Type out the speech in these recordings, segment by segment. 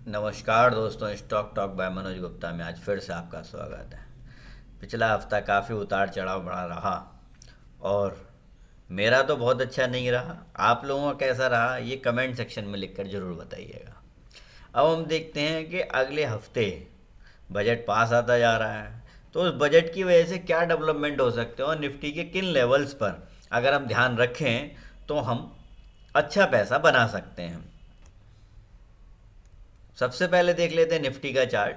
नमस्कार दोस्तों, stock talk bye Manoj Gupta में आज फिर से आपका स्वागत है। पिछला हफ्ता काफ़ी उतार चढ़ाव बड़ा रहा और मेरा तो बहुत अच्छा नहीं रहा। आप लोगों का कैसा रहा ये कमेंट सेक्शन में लिखकर ज़रूर बताइएगा। अब हम देखते हैं कि अगले हफ्ते बजट पास आता जा रहा है, तो उस बजट की वजह से क्या डेवलपमेंट हो सकते हैं और निफ्टी के किन लेवल्स पर अगर हम ध्यान रखें तो हम अच्छा पैसा बना सकते हैं। सबसे पहले देख लेते हैं निफ्टी का चार्ट।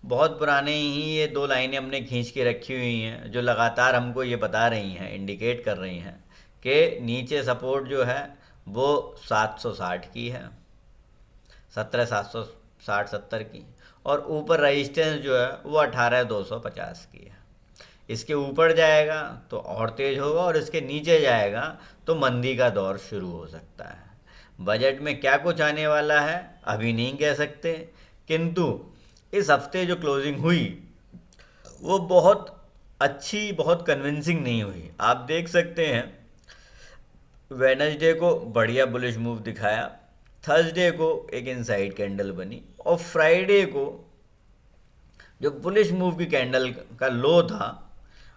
बहुत पुराने ही ये दो लाइनें हमने खींच के रखी हुई हैं जो लगातार हमको ये बता रही हैं, इंडिकेट कर रही हैं कि नीचे सपोर्ट जो है वो 760 की है, 17,760-70 की, और ऊपर रेजिस्टेंस जो है वो 18,250 की है। इसके ऊपर जाएगा तो और तेज होगा और इसके नीचे जाएगा तो मंदी का दौर शुरू हो सकता है। बजट में क्या कुछ आने वाला है अभी नहीं कह सकते, किंतु इस हफ्ते जो क्लोजिंग हुई वो बहुत अच्छी, बहुत कन्विंसिंग नहीं हुई। आप देख सकते हैं वेडनेसडे को बढ़िया बुलिश मूव दिखाया, थर्सडे को एक इनसाइड कैंडल बनी और फ्राइडे को जो बुलिश मूव की कैंडल का लो था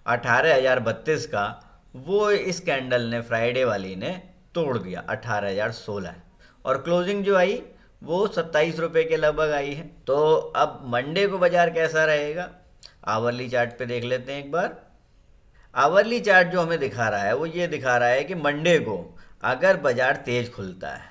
18,032 का, वो इस कैंडल ने, फ्राइडे वाली ने, तोड़ दिया 18,016, और क्लोजिंग जो आई वो 27 रुपये के लगभग आई है। तो अब मंडे को बाजार कैसा रहेगा आवरली चार्ट पे देख लेते हैं एक बार। आवरली चार्ट जो हमें दिखा रहा है वो ये दिखा रहा है कि मंडे को अगर बाजार तेज खुलता है,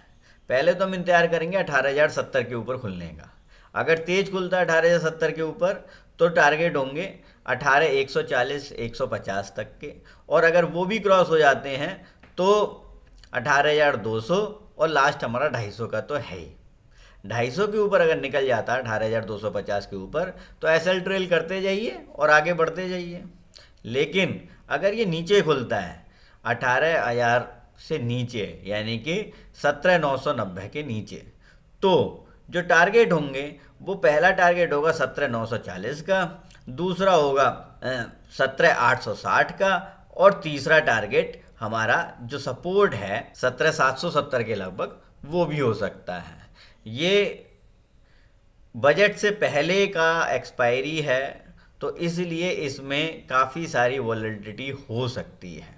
पहले तो हम इंतजार करेंगे 18,070 के ऊपर खुलने का। अगर तेज खुलता है 18,070 के ऊपर तो टारगेट होंगे 18,140 150 तक के, और अगर वो भी क्रॉस हो जाते हैं तो 18,200, और लास्ट हमारा 250 का तो है ही। 250 के ऊपर अगर निकल जाता है 18,250 के ऊपर तो एसएल ट्रेल करते जाइए और आगे बढ़ते जाइए। लेकिन अगर ये नीचे खुलता है 18,000 से नीचे, यानी कि 17,990 के नीचे, तो जो टारगेट होंगे वो पहला टारगेट होगा 17,940 का, दूसरा होगा 17,860 का, और तीसरा टारगेट हमारा जो सपोर्ट है 17,770 के लगभग वो भी हो सकता है। ये बजट से पहले का एक्सपायरी है तो इसलिए इसमें काफ़ी सारी वॉलेटिलिटी हो सकती है,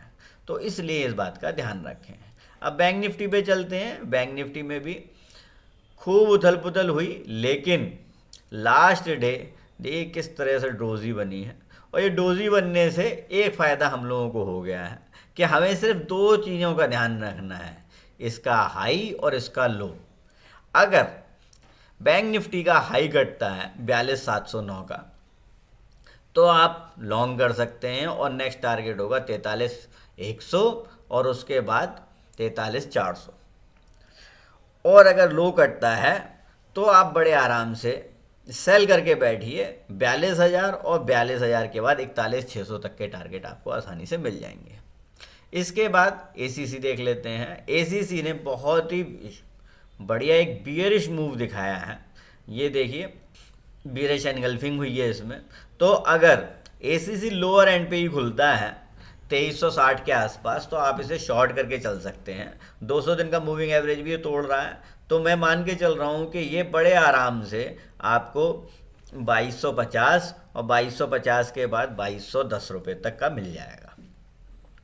तो इसलिए इस बात का ध्यान रखें। अब बैंक निफ्टी पे चलते हैं। बैंक निफ्टी में भी खूब उथल पुथल हुई, लेकिन लास्ट डे देखिए किस तरह से डोजी बनी है, और ये डोजी बनने से एक फ़ायदा हम लोगों को हो गया है कि हमें सिर्फ दो चीज़ों का ध्यान रखना है, इसका हाई और इसका लो। अगर बैंक निफ्टी का हाई कटता है 42,709 का तो आप लॉन्ग कर सकते हैं, और नेक्स्ट टारगेट होगा 43,100 और उसके बाद 43,400। और अगर लो कटता है तो आप बड़े आराम से सेल करके बैठिए 42,000, और 42,000 के बाद 41,600 तक के टारगेट आपको आसानी से मिल जाएंगे। इसके बाद एसीसी देख लेते हैं। एसीसी ने बहुत ही बढ़िया एक बियरिश मूव दिखाया है। ये देखिए बियरिश एनगल्फिंग हुई है इसमें। तो अगर एसीसी लोअर एंड पे ही खुलता है 2360 के आसपास तो आप इसे शॉर्ट करके चल सकते हैं। 200 दिन का मूविंग एवरेज भी ये तोड़ रहा है, तो मैं मान के चल रहा हूँ कि ये बड़े आराम से आपको 2250 और 2250 के बाद 2210 रुपये तक का मिल जाएगा।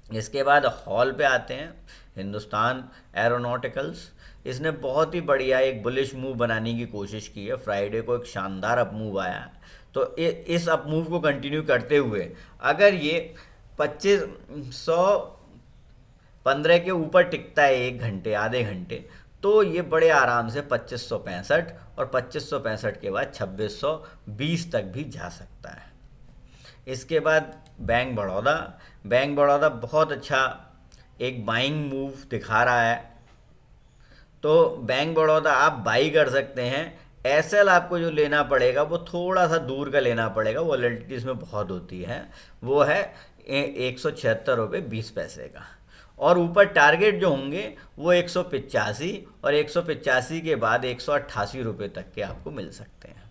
इसके बाद हॉल पे आते हैं, हिंदुस्तान एरोनॉटिकल्स। इसने बहुत ही बढ़िया एक बुलिश मूव बनाने की कोशिश की है। फ्राइडे को एक शानदार अप मूव आया, तो इस अप मूव को कंटिन्यू करते हुए अगर ये 2515 के ऊपर टिकता है एक घंटे, आधे घंटे, तो ये बड़े आराम से 2565 और 2565 के बाद 2620 तक भी जा सकता है। इसके बाद बैंक बड़ौदा। बैंक बड़ौदा बहुत अच्छा एक बाइंग मूव दिखा रहा है, तो बैंक बड़ौदा आप बाई कर सकते हैं। एसएल आपको जो लेना पड़ेगा वो थोड़ा सा दूर का लेना पड़ेगा, वॉलेटिलिटी इसमें बहुत होती है, वो है 176 रुपये 20 पैसे का, और ऊपर टारगेट जो होंगे वो 185, और 185 के बाद 188 रुपये तक के आपको मिल सकते हैं।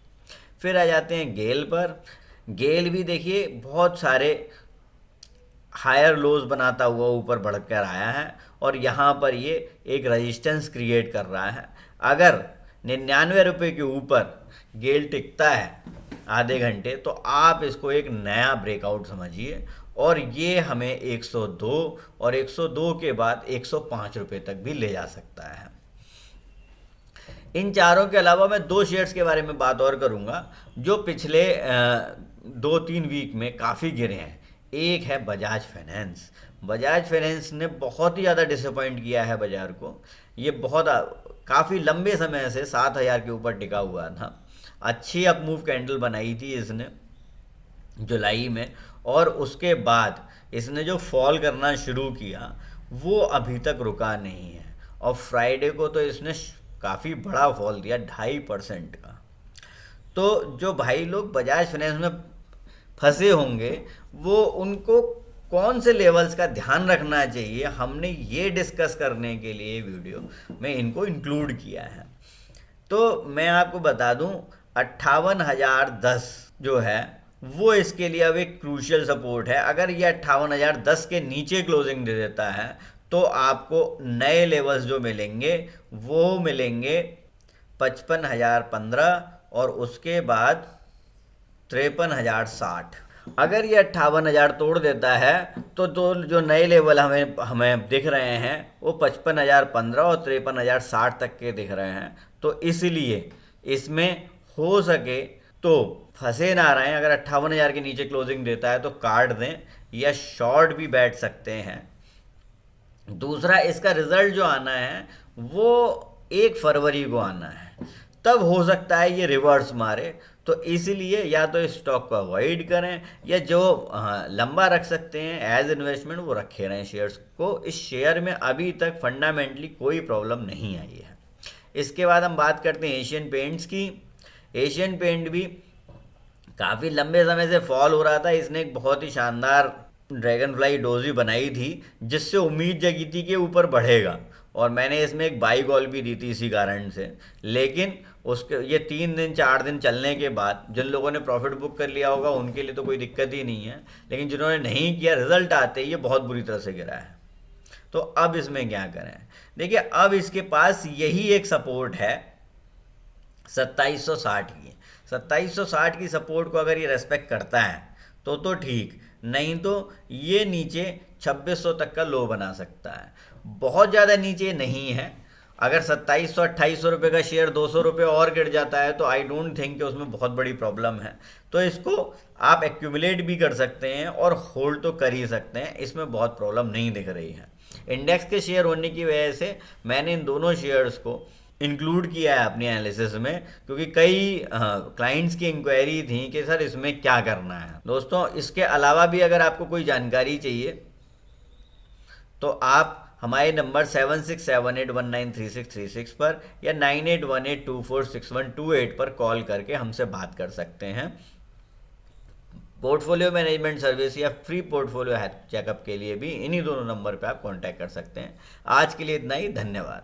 फिर आ जाते हैं गेल पर। गेल भी देखिए बहुत सारे हायर लोज बनाता हुआ ऊपर बढ़कर आया है, और यहाँ पर ये एक रेजिस्टेंस क्रिएट कर रहा है। अगर ₹99 के ऊपर गेल टिकता है आधे घंटे, तो आप इसको एक नया ब्रेकआउट समझिए, और ये हमें 102 और 102 के बाद ₹105 तक भी ले जा सकता है। इन चारों के अलावा मैं 2 शेयर्स के बारे में बात और करूंगा जो पिछले 2-3 वीक में काफ़ी गिरे हैं। एक है बजाज फाइनेंस। बजाज फाइनेंस ने बहुत ही ज़्यादा डिसअपॉइंट किया है बाजार को। ये बहुत काफ़ी लंबे समय से 7,000 के ऊपर टिका हुआ था। अच्छी अप मूव कैंडल बनाई थी इसने जुलाई में, और उसके बाद इसने जो फॉल करना शुरू किया वो अभी तक रुका नहीं है, और फ्राइडे को तो इसने काफ़ी बड़ा फॉल दिया 2.5% का। तो जो भाई लोग बजाज फाइनेंस में फंसे होंगे वो उनको कौन से लेवल्स का ध्यान रखना चाहिए, हमने ये डिस्कस करने के लिए वीडियो में इनको इंक्लूड किया है। तो मैं आपको बता दूं 58,010 जो है वो इसके लिए अब एक क्रूशियल सपोर्ट है। अगर ये 58,010 के नीचे क्लोजिंग दे देता है तो आपको नए लेवल्स जो मिलेंगे वो मिलेंगे 55,015 और उसके बाद 53,060। अगर ये 58,000 तोड़ देता है तो जो नए लेवल हमें दिख रहे हैं वो 55,015 और 53,060 तक के दिख रहे हैं। तो इसलिए इसमें हो सके तो फंसे ना रहें। अगर 58,000 के नीचे क्लोजिंग देता है तो काट दें या शॉर्ट भी बैठ सकते हैं। दूसरा, इसका रिजल्ट जो आना है वो 1 फरवरी को आना है, तब हो सकता है ये रिवर्स मारे। तो इसलिए या तो इस स्टॉक को अवॉइड करें, या जो लंबा रख सकते हैं एज इन्वेस्टमेंट वो रखे रहें शेयर्स को। इस शेयर में अभी तक फंडामेंटली कोई प्रॉब्लम नहीं आई है। इसके बाद हम बात करते हैं एशियन पेंट्स की। एशियन पेंट भी काफ़ी लंबे समय से फॉल हो रहा था। इसने एक बहुत ही शानदार ड्रैगन फ्लाई डोजी बनाई थी जिससे उम्मीद जगी थी कि ऊपर बढ़ेगा, और मैंने इसमें एक बाई कॉल भी दी थी इसी कारण से। लेकिन उसके ये 3 दिन 4 दिन चलने के बाद जिन लोगों ने प्रॉफिट बुक कर लिया होगा उनके लिए तो कोई दिक्कत ही नहीं है, लेकिन जिन्होंने नहीं किया रिजल्ट आते ही ये बहुत बुरी तरह से गिरा है। तो अब इसमें क्या करें? देखिए, अब इसके पास यही एक सपोर्ट है 2760 की। 2760 की सपोर्ट को अगर ये रेस्पेक्ट करता है तो ठीक, नहीं तो ये नीचे 2600 तक का लो बना सकता है। बहुत ज़्यादा नीचे नहीं है। अगर 2700-2800 रुपये का शेयर 200 रुपये और गिर जाता है तो आई डोंट थिंक कि उसमें बहुत बड़ी प्रॉब्लम है। तो इसको आप एक्यूमुलेट भी कर सकते हैं और होल्ड तो कर ही सकते हैं, इसमें बहुत प्रॉब्लम नहीं दिख रही है। इंडेक्स के शेयर होने की वजह से मैंने इन दोनों शेयर्स को इंक्लूड किया है अपनी एनालिसिस में, क्योंकि कई क्लाइंट्स की इंक्वायरी थी कि सर इसमें क्या करना है। दोस्तों, इसके अलावा भी अगर आपको कोई जानकारी चाहिए तो आप हमारे नंबर 7678193636 पर या 9818246128 पर कॉल करके हमसे बात कर सकते हैं। पोर्टफोलियो मैनेजमेंट सर्विस या फ्री पोर्टफोलियो चेकअप के लिए भी इन्हीं दोनों नंबर पर आप कांटेक्ट कर सकते हैं। आज के लिए इतना ही, धन्यवाद।